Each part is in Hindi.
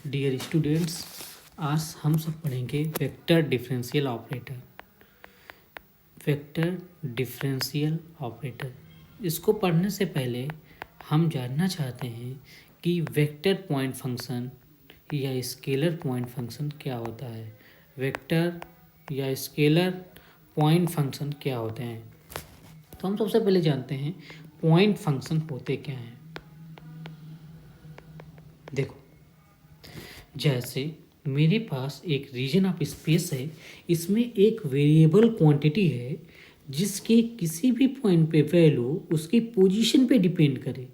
डियर स्टूडेंट्स, आज हम सब पढ़ेंगे vector differential operator. Vector differential operator, इसको पढ़ने से पहले हम जानना चाहते हैं कि वेक्टर पॉइंट फंक्शन या स्केलर पॉइंट फंक्शन क्या होता है। वेक्टर या स्केलर पॉइंट फंक्शन क्या होते हैं। तो हम सबसे पहले जानते हैं पॉइंट फंक्शन होते क्या हैं। देखो, जैसे मेरे पास एक रीजन ऑफ स्पेस है, इसमें एक वेरिएबल क्वांटिटी है जिसके किसी भी पॉइंट पे वैल्यू उसकी पोजीशन पे डिपेंड करे।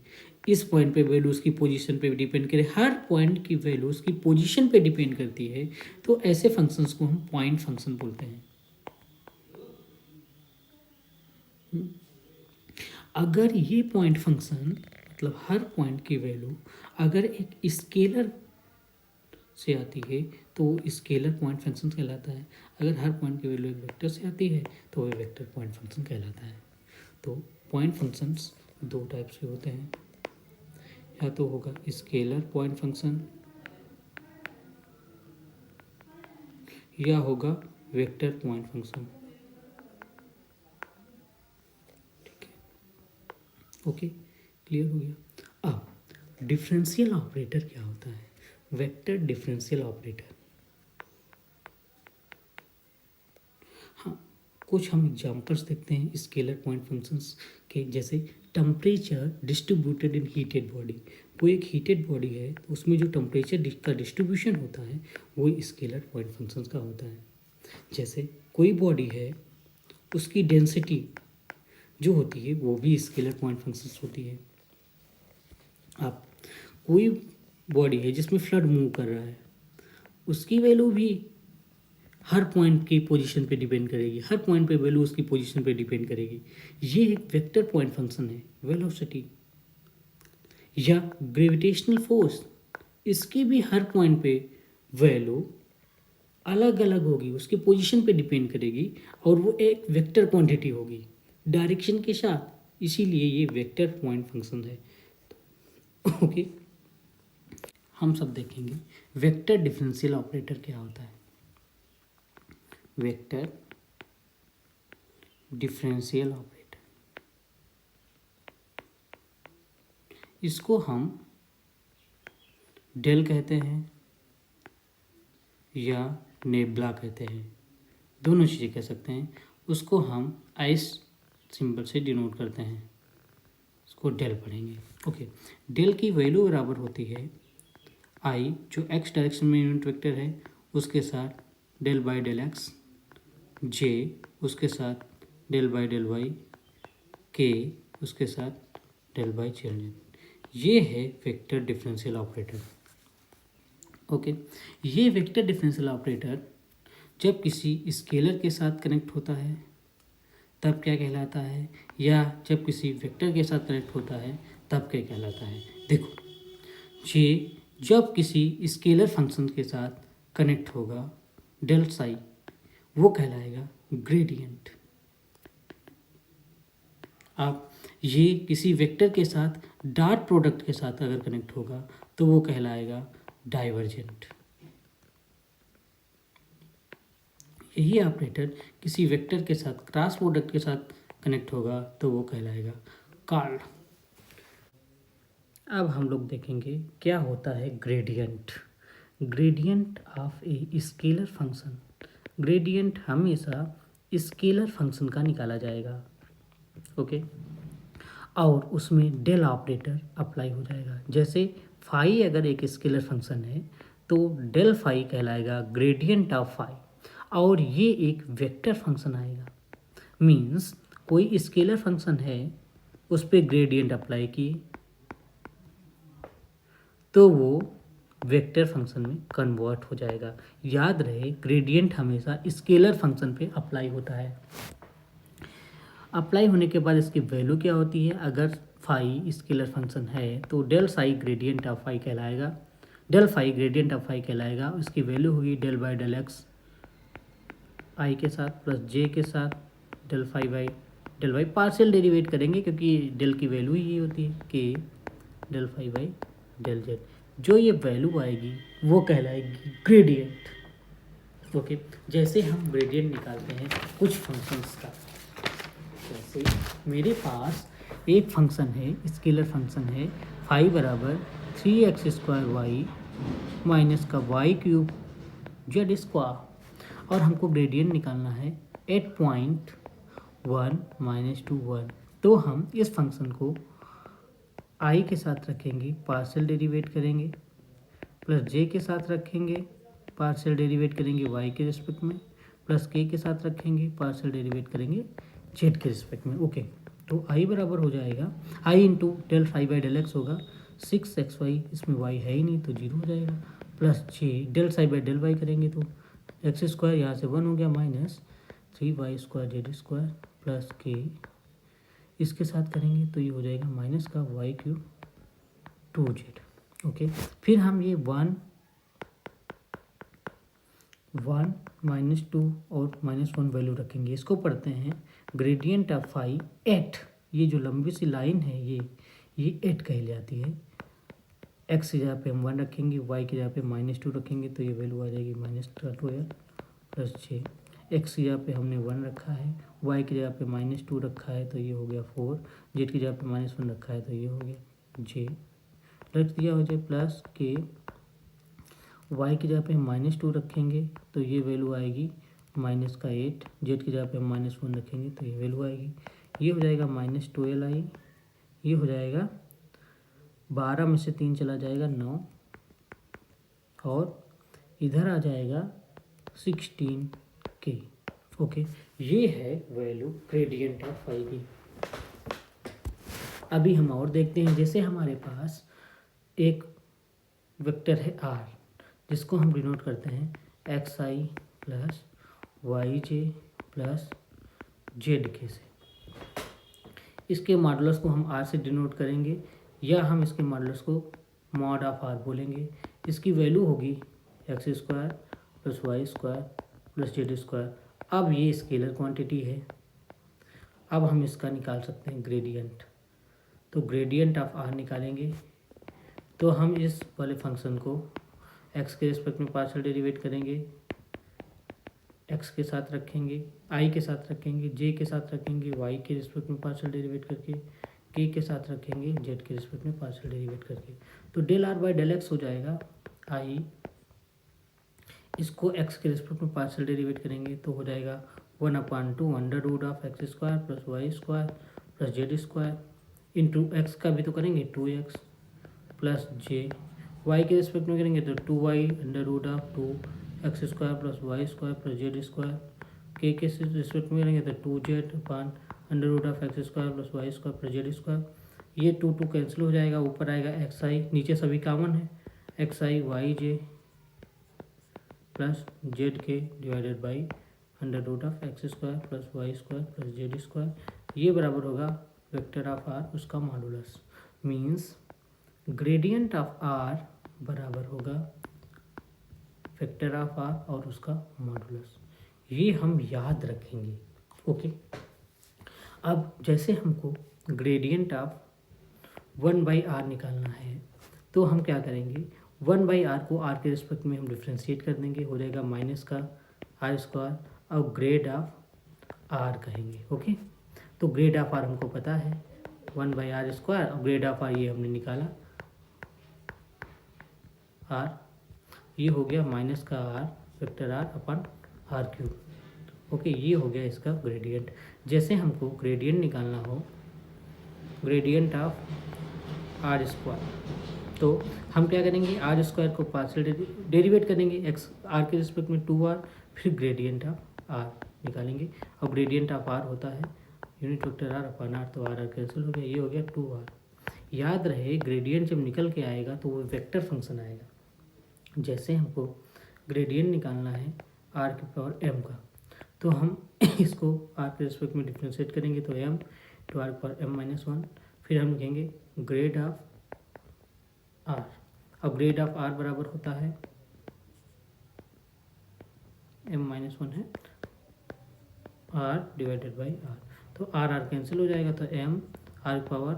इस पॉइंट पे वैल्यू उसकी पोजीशन पे डिपेंड करे, हर पॉइंट की वैल्यू उसकी पोजीशन पे डिपेंड करती है। तो ऐसे फंक्शंस को हम पॉइंट फंक्शन बोलते हैं। अगर ये पॉइंट फंक्शन मतलब हर पॉइंट की वैल्यू अगर एक स्केलर से आती है तो वो स्केलर पॉइंट फंक्शन कहलाता है। अगर हर पॉइंट की वैल्यू एक वेक्टर से आती है तो वह वेक्टर पॉइंट फंक्शन कहलाता है। तो पॉइंट फंक्शंस दो टाइप्स के होते हैं, या तो होगा स्केलर पॉइंट फंक्शन या होगा वेक्टर पॉइंट फंक्शन। ठीक है, ओके, क्लियर हो गया। अब डिफरेंशियल ऑपरेटर क्या होता है। वेक्टर डिफरेंशियल ऑपरेटर, हाँ, कुछ हम एग्जांपल्स देखते हैं स्केलर पॉइंट फंक्शंस के। जैसे temperature distributed in heated body, वो एक हीटेड बॉडी है तो उसमें जो टेम्परेचर का डिस्ट्रीब्यूशन होता है वो स्केलर पॉइंट फंक्शंस का होता है। जैसे कोई बॉडी है, उसकी डेंसिटी जो होती है वो भी स्केलर पॉइंट फंक्शंस होती है। आप कोई बॉडी है जिसमें फ्लड मूव कर रहा है, उसकी वैल्यू भी हर पॉइंट की पोजीशन पे डिपेंड करेगी, हर पॉइंट पे वैल्यू उसकी पोजीशन पे डिपेंड करेगी। ये एक वेक्टर पॉइंट फंक्शन है। वेलोसिटी या ग्रेविटेशनल फोर्स, इसकी भी हर पॉइंट पे वैल्यू अलग अलग होगी, उसकी पोजीशन पे डिपेंड करेगी और वो एक वेक्टर क्वांटिटी होगी डायरेक्शन के साथ, इसीलिए ये वेक्टर पॉइंट फंक्शन है। ओके, हम सब देखेंगे वेक्टर डिफरेंशियल ऑपरेटर क्या होता है। वेक्टर डिफरेंशियल ऑपरेटर, इसको हम डेल कहते हैं या नेबला कहते हैं, दोनों चीज़ें कह सकते हैं। उसको हम आइस सिंबल से डिनोट करते हैं, इसको डेल पढ़ेंगे। ओके, डेल की वैल्यू बराबर होती है आई, जो एक्स डायरेक्शन में यूनिट वेक्टर है उसके साथ डेल बाई डेल एक्स, जे उसके साथ डेल बाई डेल वाई, के उसके साथ डेल बाई जेड। ये है वेक्टर डिफरेंशियल ऑपरेटर। ओके, ये वेक्टर डिफरेंशियल ऑपरेटर जब किसी स्केलर के साथ कनेक्ट होता है तब क्या कहलाता है, या जब किसी वेक्टर के साथ कनेक्ट होता है तब क्या कहलाता है। देखो, ये जब किसी स्केलर फंक्शन के साथ कनेक्ट होगा डेल साई, वो कहलाएगा ग्रेडियंट। आप ये किसी वेक्टर के साथ डॉट प्रोडक्ट के साथ अगर कनेक्ट होगा तो वो कहलाएगा डाइवर्जेंट। यही ऑपरेटर किसी वेक्टर के साथ क्रॉस प्रोडक्ट के साथ कनेक्ट होगा तो वो कहलाएगा कर्ल। अब हम लोग देखेंगे क्या होता है gradient. Gradient of a scalar function, gradient हमेशा स्केलर फंक्शन का निकाला जाएगा। ओके, और उसमें डेल ऑपरेटर अप्लाई हो जाएगा। जैसे फाई अगर एक स्केलर फंक्शन है तो डेल फाई कहलाएगा ग्रेडियंट ऑफ फाई, और ये एक वेक्टर फंक्शन आएगा। मीन्स कोई स्केलर फंक्शन है, उस पर ग्रेडियंट अप्लाई किए तो वो वेक्टर फंक्शन में कन्वर्ट हो जाएगा। याद रहे, ग्रेडियंट हमेशा स्केलर फंक्शन पे अप्लाई होता है। अप्लाई होने के बाद इसकी वैल्यू क्या होती है, अगर फाई स्केलर फंक्शन है तो del psi gradient of phi कहलाएगा, del phi gradient of phi कहलाएगा। उसकी वैल्यू होगी del by del x i के साथ प्लस जे के साथ del phi by del y, partial derivate करेंगे क्योंकि डेल की वैल्यू ही होती है k del phi by del z. जो ये वैल्यू आएगी वो कहलाएगी ग्रेडियंट। ओके, जैसे हम ग्रेडियंट निकालते हैं कुछ फंक्शंस का, जैसे मेरे पास एक फंक्शन है, स्केलर फंक्शन है फाई बराबर 3x² वाई माइनस का वाई क्यूब जेड स्क्वायर, और हमको ग्रेडियंट निकालना है 8.1 - 1। तो हम इस फंक्शन को आई के साथ रखेंगे, पार्शियल डेरिवेट करेंगे, प्लस जे के साथ रखेंगे, पार्शियल डेरिवेट करेंगे वाई के रिस्पेक्ट में, प्लस के साथ रखेंगे, पार्शियल डेरिवेट करेंगे जेड के रिस्पेक्ट में। ओके, तो आई बराबर हो जाएगा i into del phi by del x होगा 6xy, इसमें वाई है ही नहीं तो 0 हो जाएगा, plus j del psi by del y करेंगे तो x², यहाँ से 1 हो गया, minus 3y² Z square plus के, इसके साथ करेंगे तो ये हो जाएगा माइनस का वाई क्यूब 2z। ओके, फिर हम ये 1 -2 और -1 वैल्यू रखेंगे, इसको पढ़ते हैं ग्रेडियंट ऑफ फाई एट। ये जो लंबी सी लाइन है ये एट कही जाती है। एक्स की जगह पे हम 1 रखेंगे, वाई की जगह पे -2 रखेंगे तो ये वैल्यू आ जाएगी -12 प्लस जे। एक्स की जगह पे हमने 1 रखा है, वाई की जगह पे -2 रखा है तो ये हो गया 4, जेड की जगह पे -1 रखा है तो ये हो गया जे, रख दिया हो जाए प्लस के, वाई की जगह पे हम -2 रखेंगे तो ये वैल्यू आएगी -8, जेड की जगह पे हम -1 रखेंगे तो ये वैल्यू आएगी, ये हो जाएगा -12i, ये हो जाएगा 12 में से 3 चला जाएगा 9, और इधर आ जाएगा 16k। ओके, ये है वैल्यू ग्रेडियंट ऑफ फाई की। अभी हम और देखते हैं, जैसे हमारे पास एक वेक्टर है r, जिसको हम डिनोट करते हैं xi plus yj plus zk से। इसके मॉडुलस को हम r से डिनोट करेंगे, या हम इसके मॉडुलस को मॉड ऑफ r बोलेंगे। इसकी वैल्यू होगी x² plus y² plus z²। अब ये स्केलर क्वांटिटी है, अब हम इसका निकाल सकते हैं ग्रेडियंट। तो ग्रेडियंट ऑफ r निकालेंगे तो हम इस वाले फंक्शन को x के रिस्पेक्ट में पार्शियल डेरिवेट करेंगे, x के साथ रखेंगे, i के साथ रखेंगे, j के साथ रखेंगे, y के रिस्पेक्ट में पार्शियल डेरिवेट करके, k के साथ रखेंगे, z के रिस्पेक्ट में पार्शियल डेरिवेट करके। तो del r by del x हो जाएगा i, इसको x के रिस्पेक्ट में पार्शियल डेरिवेट करेंगे तो हो जाएगा 1/2 under root of x² plus y² plus z² into x का भी तो करेंगे 2x प्लस जे, वाई के रिस्पेक्ट में करेंगे तो 2y under root of 2x² plus y² plus z², के रिस्पेक्ट में करेंगे तो 2z upon under root of x² plus y² plus z²। ये 2 कैंसिल हो जाएगा, ऊपर आएगा xi, नीचे सभी कॉमन है, xi yj plus zk divided by under root of x² plus y² plus z²। ये बराबर होगा वेक्टर ऑफ r उसका modulus, means gradient of r बराबर होगा वेक्टर ऑफ r और उसका मॉडुलस। ये हम याद रखेंगे। ओके, अब जैसे हमको ग्रेडियंट ऑफ 1/r निकालना है तो हम क्या करेंगे, 1/r को r के रिस्पेक्ट में हम डिफ्रेंशिएट कर देंगे, हो जाएगा माइनस का r² और ग्रेड ऑफ r कहेंगे। ओके, तो ग्रेड ऑफ r हमको पता है 1/r² और ग्रेड ऑफ r ये हमने निकाला r, ये हो गया माइनस का r वेक्टर r अपन r³। ओके, ये हो गया इसका ग्रेडियंट। जैसे हमको ग्रेडियंट निकालना हो ग्रेडियंट ऑफ r², तो हम क्या करेंगे, r² को पार्शियल डेरिवेट करेंगे x r के रिस्पेक्ट में 2r, फिर ग्रेडियंट ऑफ r निकालेंगे, और ग्रेडियंट ऑफ r होता है यूनिट वेक्टर r अपन r, तो r कैंसिल हो गया, ये हो गया 2r। याद रहे ग्रेडियंट जब निकल के आएगा तो वो वेक्टर फंक्शन आएगा। जैसे हमको ग्रेडियंट निकालना है r की पावर m का, तो हम इसको r के रिस्पेक्ट में डिफ्रेंशिएट करेंगे तो m टू r की पावर m-1, फिर हम लिखेंगे ग्रेड ऑफ r, अब ग्रेड ऑफ r बराबर होता है m-1 है r डिवाइडेड बाई r, तो r कैंसिल हो जाएगा तो m r की पावर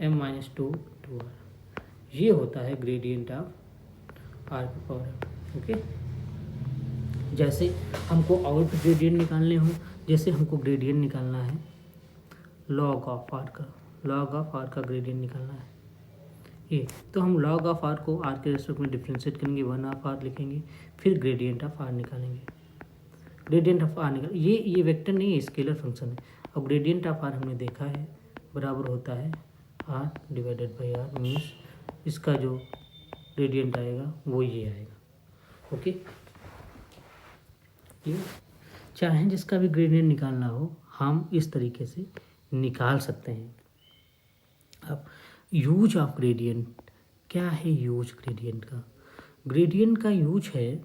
m-2 2r, ये होता है ग्रेडियंट ऑफ आर का पावर। ओके, जैसे हमको आउट ग्रेडियंट निकालने हो, जैसे हमको ग्रेडियंट निकालना है लॉग ऑफ आर का, लॉग ऑफ आर का ग्रेडियंट निकालना है ये, तो हम लॉग ऑफ आर को आर के रेस्पेक्ट में डिफ्रेंशिएट करेंगे, 1 ऑफ आर लिखेंगे, फिर ग्रेडियंट ऑफ आर निकालेंगे। ग्रेडियंट ऑफ आर निकाल, ये वेक्टर नहीं है, स्केलर फंक्शन है। अब ग्रेडियंट ऑफ आर हमने देखा है बराबर होता है r divided by r, means इसका जो ग्रेडियंट आएगा वो ये आएगा। ओके, ये चाहे जिसका भी ग्रेडियंट निकालना हो हम इस तरीके से निकाल सकते हैं। अब यूज ऑफ ग्रेडियंट क्या है? यूज ग्रेडियंट का, ग्रेडियंट का यूज है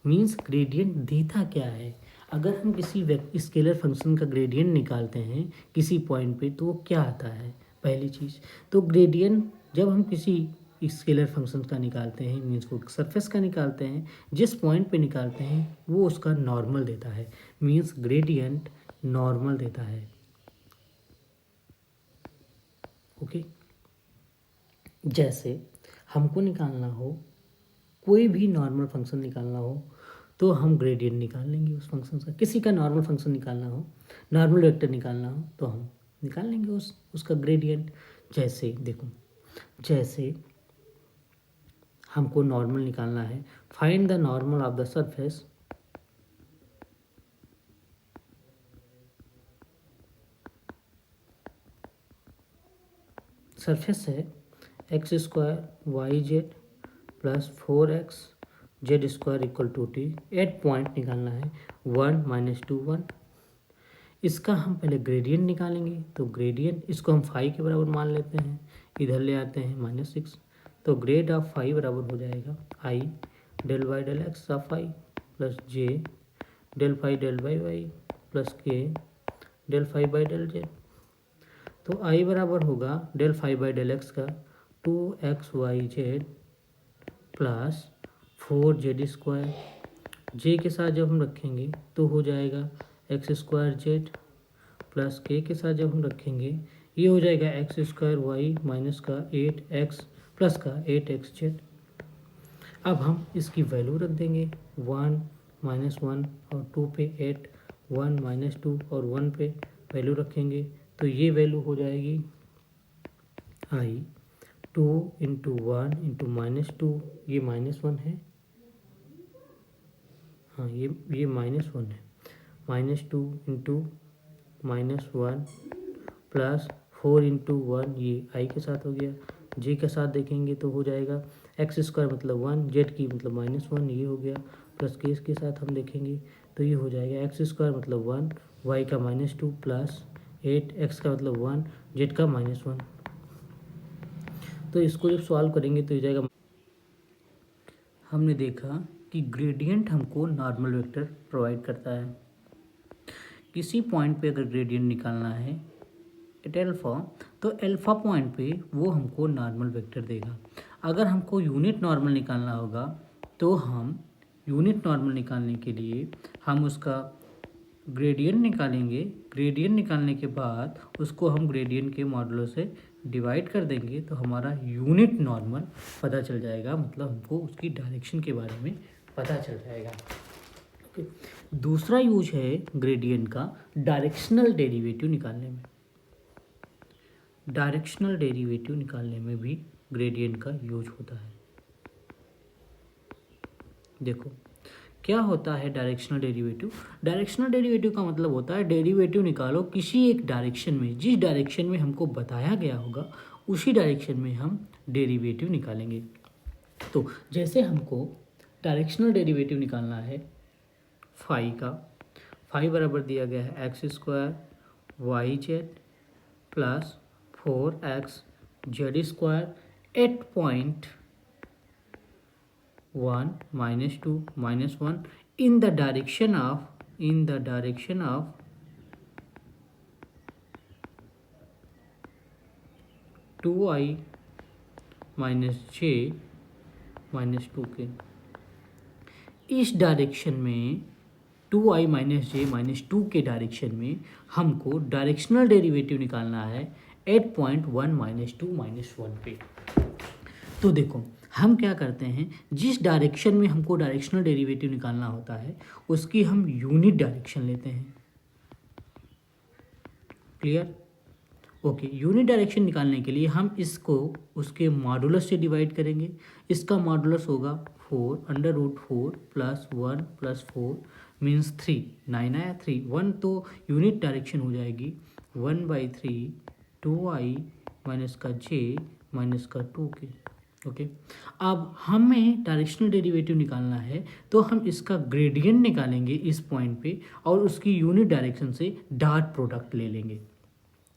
मीन्स ग्रेडियंट देता क्या है। अगर हम किसी स्केलर फंक्शन का ग्रेडियंट निकालते हैं किसी पॉइंट पे तो वो क्या आता है? पहली चीज़ तो ग्रेडियंट जब हम किसी स्केलर फंक्शन का निकालते हैं मीन्स वो सरफेस का निकालते हैं, जिस पॉइंट पे निकालते हैं वो उसका नॉर्मल देता है, मीन्स ग्रेडियंट नॉर्मल देता है। ओके, जैसे हमको निकालना हो कोई भी नॉर्मल फंक्शन निकालना हो तो हम ग्रेडियंट निकाल लेंगे उस फंक्शन का। किसी का नॉर्मल फंक्शन निकालना हो, नॉर्मल वेक्टर निकालना हो तो हम निकाल लेंगे उसका ग्रेडियंट। जैसे देखो, जैसे हमको नॉर्मल निकालना है, find the normal of the surface surface है x square y z plus 4x z square equal to t. At point निकालना है 1 -2 1। इसका हम पहले ग्रेडियंट निकालेंगे, तो ग्रेडियंट इसको हम फाई के बराबर मान लेते हैं, इधर ले आते हैं -6, तो ग्रेड ऑफ फाई बराबर हो जाएगा i del y del x of phi plus j del phi del y y plus k del phi by del z. तो आई बराबर होगा del phi by del x का 2xyz प्लस 4z स्क्वायर, जे के साथ जब हम रखेंगे तो हो जाएगा x square Z plus k साथ जब हम रखेंगे ये हो जाएगा एक्स स्क्वायर वाई माइनस का 8x प्लस का 8x जेड। अब हम इसकी वैल्यू रख देंगे 1 -1 और 2 पे 8, 1 -2 और 1 पे वैल्यू रखेंगे तो ये वैल्यू हो जाएगी आई 2 इंटू 1 इंटू -2, ये -1 है, हाँ ये -1 है, -2 इंटू -1 प्लस 4 इंटू 1, ये आई के साथ हो गया, जे के साथ देखेंगे तो हो जाएगा एक्स स्क्वायर मतलब 1, जेड की मतलब -1, ये हो गया, प्लस के इसके साथ हम देखेंगे तो ये हो जाएगा एक्स स्क्वायर मतलब 1, वाई का -2 प्लस 8, एक्स का मतलब 1, जेड का -1। तो इसको जब सॉल्व करेंगे तो ये जाएगा, हमने देखा कि ग्रेडियंट हमको नॉर्मल वेक्टर प्रोवाइड करता है। किसी पॉइंट पे अगर ग्रेडियंट निकालना है एट एल्फा तो एल्फा पॉइंट पे वो हमको नॉर्मल वेक्टर देगा। अगर हमको यूनिट नॉर्मल निकालना होगा तो हम यूनिट नॉर्मल निकालने के लिए हम उसका ग्रेडियंट निकालेंगे, ग्रेडियंट निकालने के बाद उसको हम ग्रेडियंट के मॉडुलो से डिवाइड कर देंगे तो हमारा यूनिट नॉर्मल पता चल जाएगा, मतलब हमको उसकी डायरेक्शन के बारे में पता चल जाएगा। ओके, दूसरा यूज है ग्रेडियंट का डायरेक्शनल डेरिवेटिव निकालने में। डायरेक्शनल डेरिवेटिव निकालने में भी ग्रेडियंट का यूज होता है। देखो क्या होता है डायरेक्शनल डेरिवेटिव। डायरेक्शनल डेरिवेटिव का मतलब होता है डेरिवेटिव निकालो किसी एक डायरेक्शन में, जिस डायरेक्शन में हमको बताया गया होगा उसी डायरेक्शन में हम डेरिवेटिव निकालेंगे। तो जैसे हमको डायरेक्शनल डेरिवेटिव निकालना है फाई का, फाई बराबर दिया गया है x square y z plus 4x z square at point 1 -2 -1 in the direction of 2i minus j minus 2k। इस डायरेक्शन में 2i माइनस जे माइनस 2 के डायरेक्शन में हमको डायरेक्शनल डेरिवेटिव निकालना है 8.1 -2 -1 पे। तो देखो हम क्या करते हैं, जिस डायरेक्शन में हमको डायरेक्शनल डेरिवेटिव निकालना होता है उसकी हम यूनिट डायरेक्शन लेते हैं। क्लियर? ओके, यूनिट डायरेक्शन निकालने के लिए हम इसको उसके मॉडुलस से डिवाइड करेंगे। इसका मॉडुलस होगा 4 √4 + 1 + 4 मीन्स 3। 9 आया, 3 1 तो यूनिट डायरेक्शन हो जाएगी 1/3 2i -j -2k। ओके, अब हमें डायरेक्शनल डेरिवेटिव निकालना है तो हम इसका ग्रेडियंट निकालेंगे इस पॉइंट पे और उसकी यूनिट डायरेक्शन से डॉट प्रोडक्ट ले लेंगे।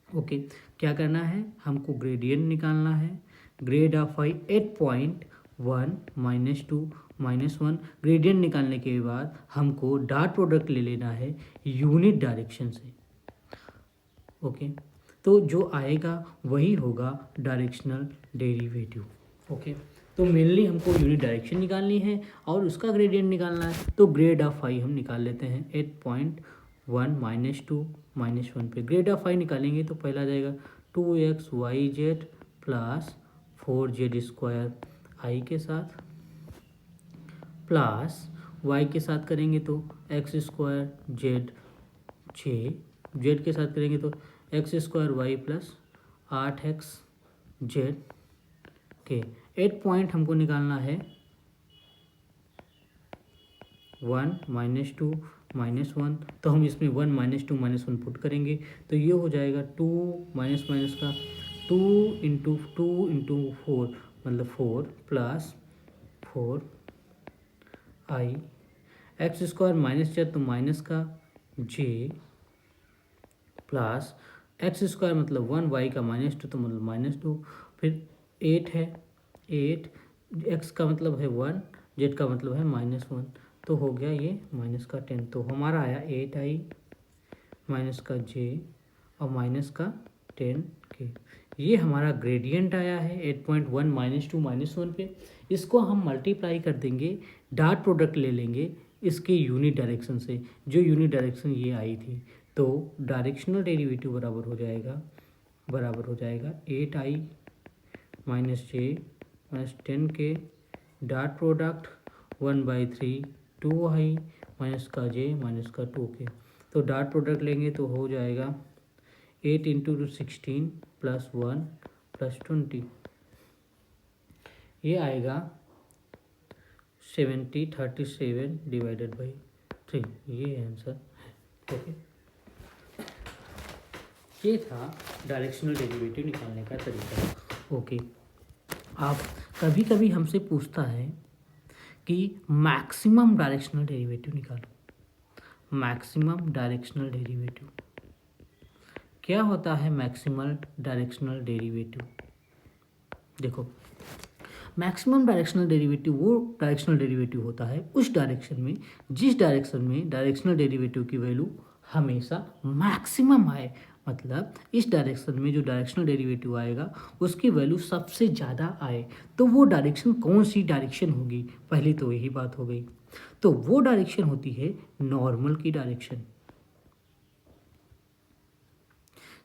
ओके, क्या करना है, हमको ग्रेडियंट निकालना है। Grad of I 8.1 -2 -1। ग्रेडियंट निकालने के बाद हमको डॉट प्रोडक्ट ले लेना है यूनिट डायरेक्शन से। ओके, तो जो आएगा वही होगा डायरेक्शनल डेरिवेटिव। ओके, तो मेनली हमको यूनिट डायरेक्शन निकालनी है और उसका ग्रेडियंट निकालना है। तो ग्रेड ऑफ आई हम निकाल लेते हैं 8.1 -2 -1 पे। ग्रेड ऑफ आई निकालेंगे तो पहला आ जाएगा 2xyz + 4z² आई के साथ प्लस वाई के साथ करेंगे तो x² z जेड के साथ करेंगे तो x² y + 8x z के। 8 पॉइंट हमको निकालना है 1 -2 -1, तो हम इसमें 1 -2 -1 पुट करेंगे तो ये हो जाएगा 2 माइनस माइनस का 2 × 4 मतलब 4 + 4 i x² माइनस j तो माइनस का j प्लस x² मतलब 1 y का -2 तो मतलब -2 फिर 8 है 8 x का मतलब है 1 z का मतलब है -1 तो हो गया ये -10। तो हमारा आया 8i माइनस का j और माइनस का 10k। ये हमारा ग्रेडियंट आया है 8.1 -2 -1 पे। इसको हम मल्टीप्लाई कर देंगे, डॉट प्रोडक्ट ले लेंगे इसके यूनिट डायरेक्शन से, जो यूनिट डायरेक्शन ये आई थी। तो डायरेक्शनल डेरिवेटिव बराबर हो जाएगा 8i -j -10k dot product 1/3 2i -j -2k। तो डॉट प्रोडक्ट लेंगे तो हो जाएगा 8 × 16 + 1 + 20, ये आएगा 37 ये आंसर है। ओके, ये था डायरेक्शनल डेरिवेटिव निकालने का तरीका। ओके, आप कभी कभी हमसे पूछता है कि मैक्सिमम डायरेक्शनल डेरिवेटिव निकालो। मैक्सिमम डायरेक्शनल डेरिवेटिव क्या होता है? मैक्सिमम डायरेक्शनल डेरिवेटिव, देखो मैक्सिमम डायरेक्शनल डेरिवेटिव वो डायरेक्शनल डेरिवेटिव होता है उस डायरेक्शन में जिस डायरेक्शन में डायरेक्शनल डेरिवेटिव की वैल्यू हमेशा मैक्सिमम आए। मतलब इस डायरेक्शन में जो डायरेक्शनल डेरिवेटिव आएगा उसकी वैल्यू सबसे ज़्यादा आए, तो वो डायरेक्शन कौन सी डायरेक्शन होगी? पहली तो यही बात हो गई। तो वो डायरेक्शन होती है नॉर्मल की डायरेक्शन।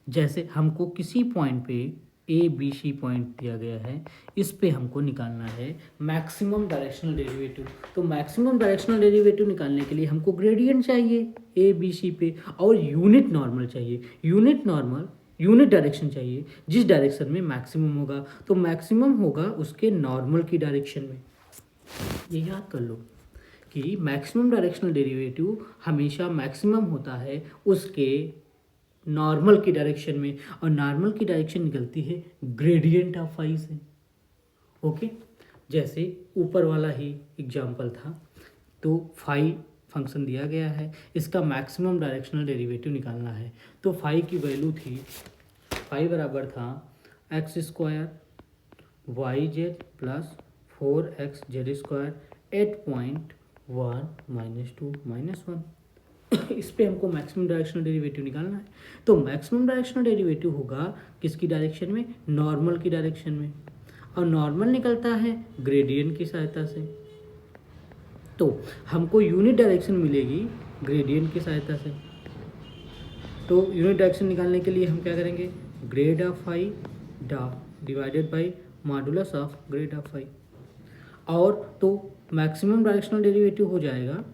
जैसे हमको किसी पॉइंट पे ABC पॉइंट दिया गया है, इस पे हमको निकालना है मैक्सिमम डायरेक्शनल डेरिवेटिव। तो मैक्सिमम डायरेक्शनल डेरिवेटिव निकालने के लिए हमको ग्रेडियंट चाहिए ABC पे और यूनिट नॉर्मल चाहिए। यूनिट डायरेक्शन चाहिए जिस डायरेक्शन में मैक्सिमम होगा, तो मैक्सिमम होगा उसके नॉर्मल की डायरेक्शन में। ये याद कर लो कि मैक्सिमम डायरेक्शनल डेरिवेटिव हमेशा मैक्सिमम होता है उसके नॉर्मल की डायरेक्शन में, और नॉर्मल की डायरेक्शन निकलती है ग्रेडियंट ऑफ फाई से। ओके, जैसे ऊपर वाला ही एग्जाम्पल था, तो फाई फंक्शन दिया गया है, इसका मैक्सिमम डायरेक्शनल डेरिवेटिव निकालना है। तो फाई की वैल्यू थी, फाई बराबर था x² yz + 4xz², 8.1 -2 -1। इस पे हमको मैक्सिमम डायरेक्शनल डेरिवेटिव निकालना है। तो मैक्सिमम डायरेक्शनल डेरिवेटिव होगा किसकी डायरेक्शन में? नॉर्मल की डायरेक्शन में, और नॉर्मल निकलता है ग्रेडियंट की सहायता से। तो हमको यूनिट डायरेक्शन मिलेगी ग्रेडियंट की सहायता से। तो यूनिट डायरेक्शन निकालने के लिए हम क्या करेंगे? Grad of phi divided by modulus of grad of phi. और तो मैक्सिमम डायरेक्शनल डेरिवेटिव हो जाएगा,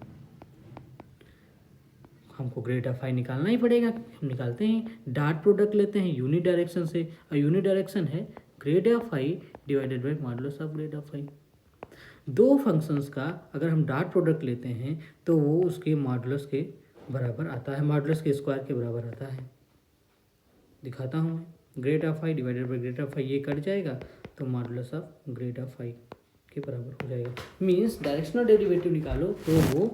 हमको ग्रेड ऑफ फाई निकालना ही पड़ेगा। हम निकालते हैं, डॉट प्रोडक्ट लेते हैं यूनिट डायरेक्शन से, और यूनिट डायरेक्शन है grad of phi divided by modulus of grad of phi. दो फंक्शंस का अगर हम डॉट प्रोडक्ट लेते हैं तो वो उसके मॉडुलस के बराबर आता है, मॉडुलस के स्क्वायर के बराबर आता है। दिखाता हूँ मैं, grad of phi divided by grad of phi, ये कट जाएगा तो modulus of grad of phi के बराबर हो जाएगा। मीन्स डायरेक्शनल डेरिवेटिव निकालो तो वो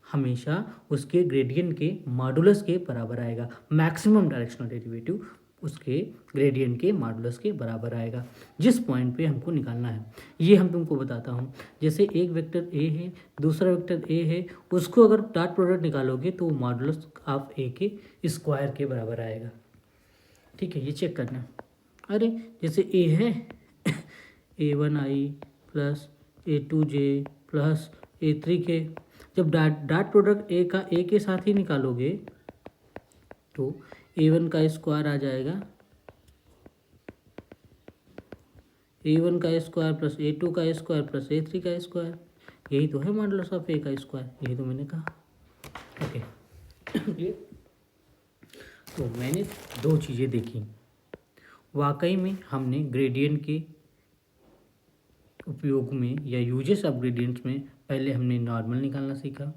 हमेशा उसके ग्रेडियंट के मॉडुलस के बराबर आएगा। मैक्सिमम डायरेक्शनल डेरिवेटिव उसके ग्रेडियंट के मॉडुलस के बराबर आएगा, जिस पॉइंट पे हमको निकालना है। ये हम तुमको बताता हूँ। जैसे एक वेक्टर ए है, दूसरा वेक्टर ए है, उसको अगर डॉट प्रोडक्ट निकालोगे तो मॉडुलस ऑफ ए के स्क्वायर के बराबर आएगा। ठीक है, ये चेक करना। अरे जैसे ए है A1i plus A2j plus A3k, जब डॉट प्रोडक्ट ए का ए के साथ ही निकालोगे तो A1 का स्क्वायर आ जाएगा, A1 का स्क्वायर प्लस A2 का स्क्वायर प्लस A3 का स्क्वायर, यही तो है मॉडुलस ऑफ ए का स्क्वायर, यही तो मैंने कहा। ओके तो मैंने दो चीज़ें देखी, वाकई में हमने ग्रेडियंट के उपयोग में या यूजेस ऑफ ग्रेडियंट्स में पहले हमने नॉर्मल निकालना सीखा।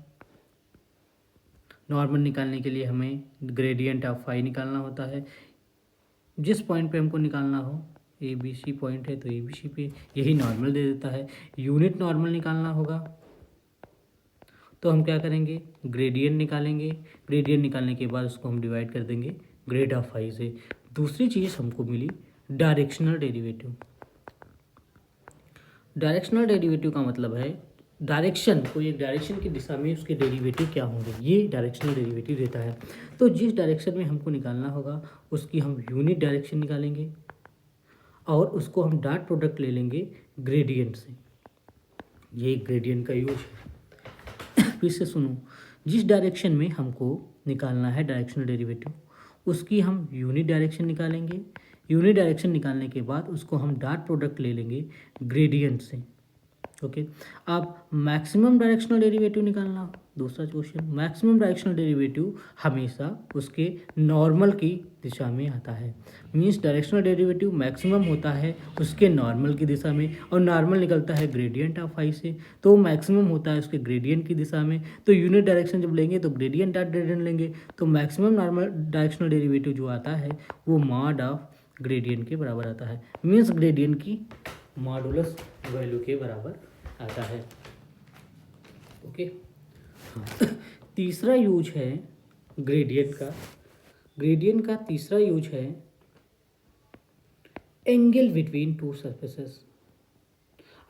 नॉर्मल निकालने के लिए हमें ग्रेडियंट ऑफ फाई निकालना होता है। जिस पॉइंट पे हमको निकालना हो, ए बी सी पॉइंट है तो ए बी सी पे यही नॉर्मल दे देता है। यूनिट नॉर्मल निकालना होगा तो हम क्या करेंगे, ग्रेडियंट निकालेंगे। ग्रेडियंट निकालने के बाद उसको हम डिवाइड कर देंगे ग्रेड ऑफ फाई से। दूसरी चीज़ हमको मिली डायरेक्शनल डेरिवेटिव। डायरेक्शनल डेरिवेटिव का मतलब है डायरेक्शन, कोई एक डायरेक्शन की दिशा में उसके डेरिवेटिव क्या होंगे, ये डायरेक्शनल डेरिवेटिव देता है। तो जिस डायरेक्शन में हमको निकालना होगा उसकी हम यूनिट डायरेक्शन निकालेंगे और उसको हम डॉट प्रोडक्ट ले लेंगे ग्रेडियंट से। ये ग्रेडियंट का यूज है। फिर से सुनो, जिस डायरेक्शन में हमको निकालना है डायरेक्शनल डेरिवेटिव उसकी हम यूनिट डायरेक्शन निकालेंगे। यूनिट डायरेक्शन निकालने के बाद उसको हम डॉट प्रोडक्ट ले लेंगे ग्रेडियंट से। ओके, अब मैक्सिमम डायरेक्शनल डेरिवेटिव निकालना, दूसरा क्वेश्चन। मैक्सिमम डायरेक्शनल डेरिवेटिव हमेशा उसके नॉर्मल की दिशा में आता है। मीन्स डायरेक्शनल डेरिवेटिव मैक्सिमम होता है उसके नॉर्मल की दिशा में, और नॉर्मल निकलता है ग्रेडियंट ऑफ फाई से, तो मैक्सिमम होता है उसके ग्रेडियंट की दिशा में। तो यूनिट डायरेक्शन जब लेंगे तो ग्रेडियंट डॉट ग्रेडियंट लेंगे, तो मैक्सिमम नॉर्मल डायरेक्शनल डेरिवेटिव जो आता है वो मॉड ऑफ ग्रेडियंट के बराबर आता है। मीन्स ग्रेडियंट की मॉडुलस वैल्यू के बराबर आता है। ओके, तीसरा यूज है ग्रेडियंट का। ग्रेडियंट का तीसरा यूज है एंगल बिटवीन टू सरफेसेस।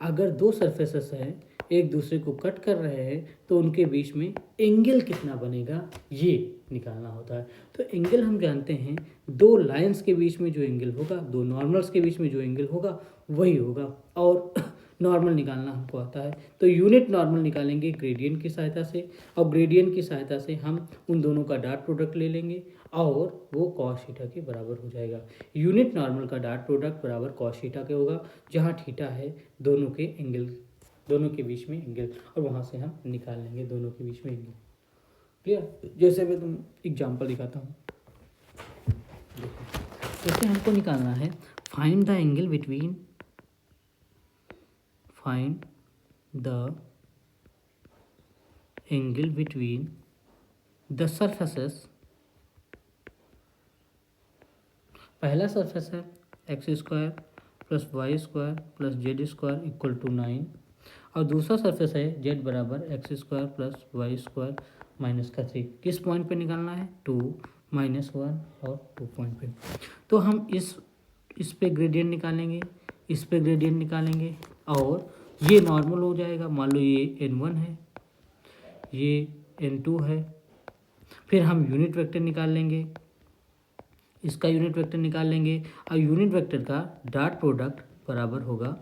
अगर दो सरफेसेस हैं एक दूसरे को कट कर रहे हैं तो उनके बीच में एंगल कितना बनेगा ये निकालना होता है। तो एंगल हम जानते हैं, दो लाइंस के बीच में जो एंगल होगा, दो नॉर्मल्स के बीच में जो एंगल होगा वही होगा, और नॉर्मल निकालना हमको आता है। तो यूनिट नॉर्मल निकालेंगे ग्रेडियंट की सहायता से, और ग्रेडियंट की सहायता से हम उन दोनों का डॉट प्रोडक्ट ले लेंगे और वो कॉस थीटा के बराबर हो जाएगा। यूनिट नॉर्मल का डॉट प्रोडक्ट बराबर कॉस थीटा के होगा, जहाँ थीटा है दोनों के एंगल, दोनों के बीच में एंगल, और वहाँ से हम निकाल लेंगे दोनों के बीच में एंगल। क्लियर? जैसे मैं तुम एग्जाम्पल दिखाता हूँ। जैसे हमको निकालना है find the angle between, find the angle between the surfaces। पहला सरफेस है x square plus y square plus z square equal to 9, और दूसरा सरफेस है जेड बराबर x square plus y square minus का 3। किस पॉइंट पे निकालना है, 2, -1 और 2 पॉइंट पे। तो हम इस पे ग्रेडियंट निकालेंगे, इस पे ग्रेडियंट निकालेंगे, और ये नॉर्मल हो जाएगा। मान लो ये n1 है, ये n2 है। फिर हम यूनिट वेक्टर निकाल लेंगे, इसका यूनिट वेक्टर निकाल लेंगे, और यूनिट वेक्टर का डॉट प्रोडक्ट बराबर होगा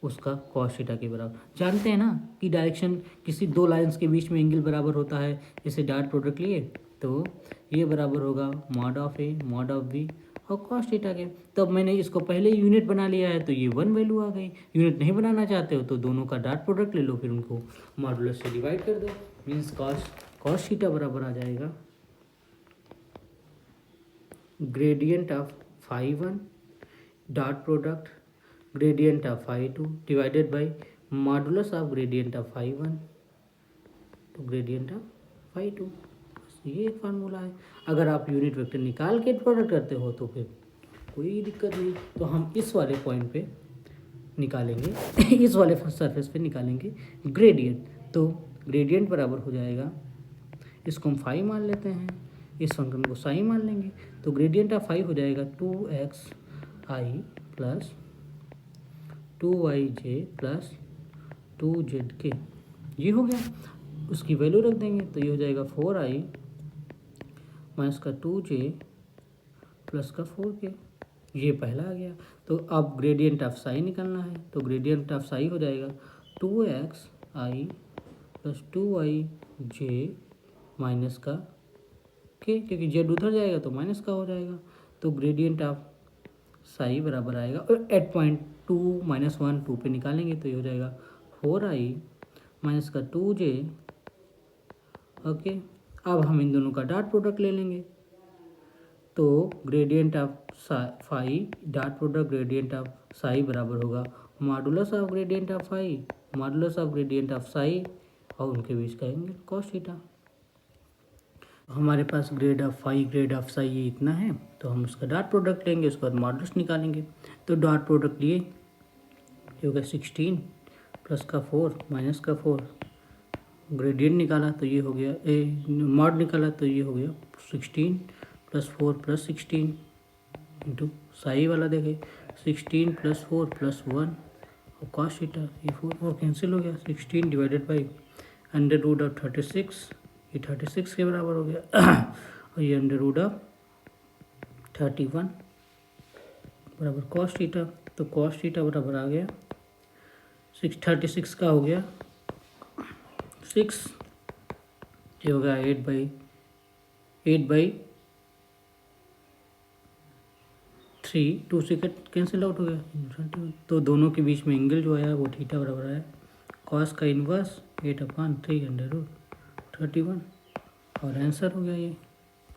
उसका कॉस थीटा के बराबर। जानते हैं ना कि डायरेक्शन किसी दो लाइंस के बीच में एंगल बराबर होता है। जैसे डॉट प्रोडक्ट लिए तो ये बराबर होगा mod of a mod of b, और कॉस थीटा के। तब मैंने इसको पहले यूनिट बना लिया है तो ये 1 वैल्यू आ गई। यूनिट नहीं बनाना चाहते हो तो दोनों का डॉट प्रोडक्ट ले लो, फिर उनको मॉडुलस से डिवाइड कर दो, मीन्स कॉस थीटा बराबर आ जाएगा gradient of phi 1 dot product gradient of phi 2 divided by modulus of gradient of phi 1 तो ग्रेडियंट ऑफ फाई 2। ये एक फार्मूला है। अगर आप यूनिट वेक्टर निकाल के प्रोडक्ट करते हो तो फिर कोई दिक्कत नहीं। तो हम इस वाले पॉइंट पे निकालेंगे इस वाले सरफेस पे निकालेंगे ग्रेडियंट। तो ग्रेडियंट बराबर हो जाएगा, इसको हम फाई मान लेते हैं, इस फंक्शन को साई मान लेंगे, तो ग्रेडियंट ऑफ फाई हो जाएगा 2xi plus 2yj plus 2zk। ये हो गया, उसकी वैल्यू रख देंगे तो ये हो जाएगा 4i माइनस का 2j प्लस का 4k। ये पहला आ गया। तो अब ग्रेडियंट ऑफ साई निकालना है, तो ग्रेडियंट ऑफ साई हो जाएगा 2xi प्लस 2yj माइनस का k, क्योंकि z उधर जाएगा तो माइनस का हो जाएगा। तो ग्रेडियंट ऑफ साई बराबर आएगा, और 8.2 माइनस 1 2 पे निकालेंगे तो ये हो जाएगा 4i माइनस का 2j। ओके, अब हम इन दोनों का डॉट प्रोडक्ट ले लेंगे, तो gradient of phi dot product gradient of psi बराबर होगा modulus of gradient of phi modulus of gradient of psi, और उनके बीच का एंगल कॉस थीटा। हमारे पास grad of phi grad of psi ये इतना है, तो हम उसका डॉट प्रोडक्ट लेंगे, उसके बाद मॉडुलस निकालेंगे। तो डॉट प्रोडक्ट लिए, ये होगा 16 प्लस का 4 माइनस का 4, ग्रेडियंट निकाला तो ये हो गया मॉड निकाला तो ये हो गया 16 प्लस 4 प्लस 16 इंटू साई वाला देखे 16 प्लस 4 प्लस 1 और कॉस थीटा, ये 4 कैंसिल हो गया। 16 divided by under root of 36, ये 36 के बराबर हो गया और ये अंडर रूट ऑफ 31 बराबर कॉस थीटा। तो कॉस थीटा बराबर आ गया 36 का हो गया 6, ये हो गया 8/3, 2 से कैंसिल आउट हो गया। तो दोनों के बीच में एंगल जो आया वो थीटा बराबर आया कॉस का इनवर्स 8/3 अंडर रूट 31, और आंसर हो गया ये।